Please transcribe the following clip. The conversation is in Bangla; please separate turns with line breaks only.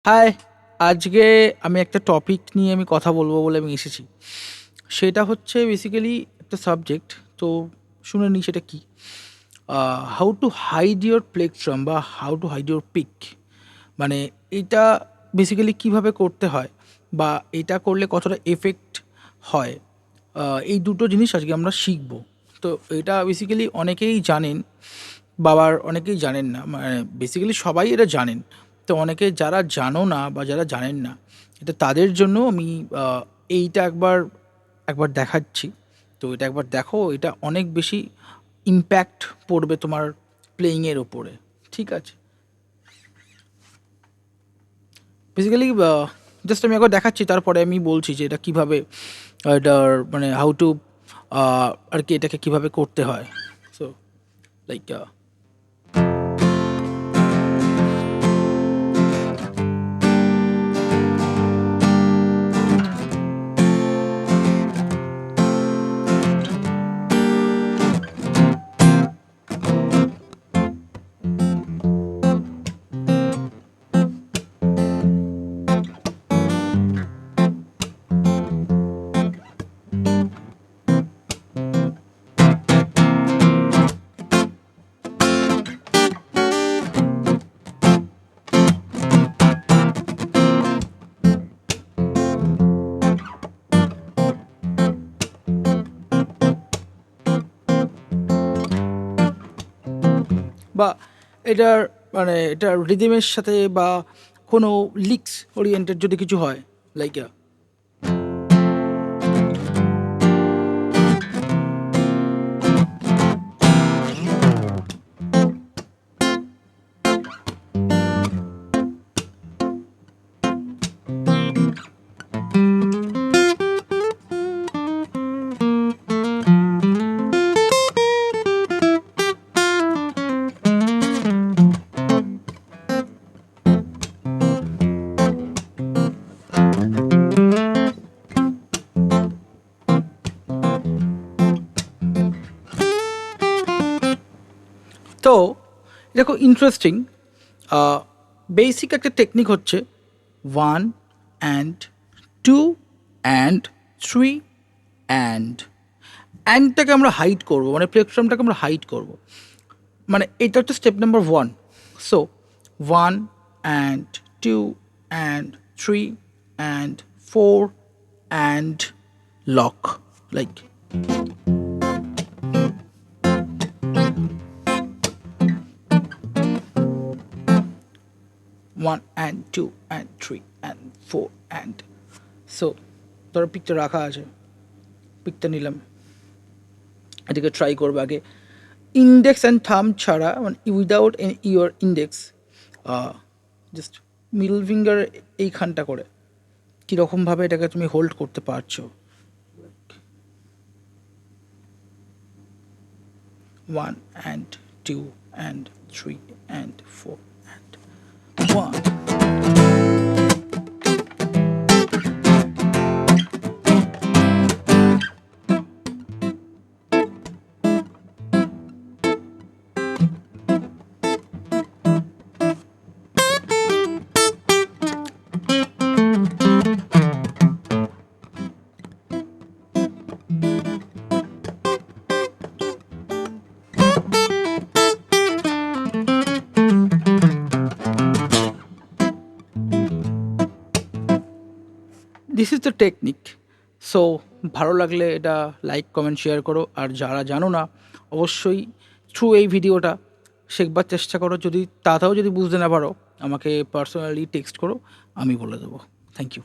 হাই! আজকে আমি একটা টপিক নিয়ে কথা বলবো বলে আমি এসেছি। সেটা হচ্ছে বেসিক্যালি একটা সাবজেক্ট। তো শুনে নিই সেটা কি? হাউ টু হাইড ইউর প্লেগট্রাম বা how to hide your pick. মানে এইটা বেসিক্যালি কিভাবে করতে হয় বা এটা করলে কতটা এফেক্ট হয়। এই দুটো জিনিস আজকে আমরা শিখব। তো এটা বেসিক্যালি অনেকেই জানেন, বাবার অনেকেই জানেন না। মানে বেসিক্যালি সবাই এটা জানেন। তো অনেকে যারা জানো না বা যারা জানেন না, এটা তাদের জন্য আমি আ এইটা একবার দেখাচ্ছি। তো এটা একবার দেখো, এটা অনেক বেশি ইমপ্যাক্ট পড়বে তোমার প্লেয়িং এর উপরে। ঠিক আছে? বেসিক্যালি জাস্ট আমি একবার দেখাচ্ছি, তারপরে আমি বলছি যে এটা কিভাবে এটার মানে হাউ টু আর কি এটাকে কিভাবে করতে হয়। সো লাইক বা এটার মানে এটার রিদমের সাথে বা কোনো লিক্স ওরিয়েন্টেড যদি কিছু হয়, লাইক তো এটা খুব ইন্টারেস্টিং। বেসিক একটা টেকনিক হচ্ছে 1 অ্যান্ড 2 অ্যান্ড 3 অ্যান্ড অ্যান্ডটাকে আমরা হাইড করব, মানে প্লেগট্রামটাকে আমরা হাইড করব। মানে এটা হচ্ছে step number 1। So 1 and 2 and 3 and 4 and lock, like 1 and 2 and 3 and 4 and. So ধরো পিকটা রাখা আছে, পিকটা নিলাম, এটাকে ট্রাই করবে আগে ইন্ডেক্স অ্যান্ড থাম ছাড়া, মানে without your index, just middle finger এইখানটা করে কীরকমভাবে এটাকে তুমি হোল্ড করতে পারছো। 1 and 2 and 3 and 4 and 1। This is the technique. So ভালো লাগলে এটা লাইক কমেন্ট শেয়ার করো, আর যারা জানো না অবশ্যই থ্রু এই ভিডিওটা শেখবার চেষ্টা করো। যদি তাতেও যদি বুঝতে না পারো, আমাকে পার্সোনালি টেক্সট করো, আমি বলে দেবো। Thank you.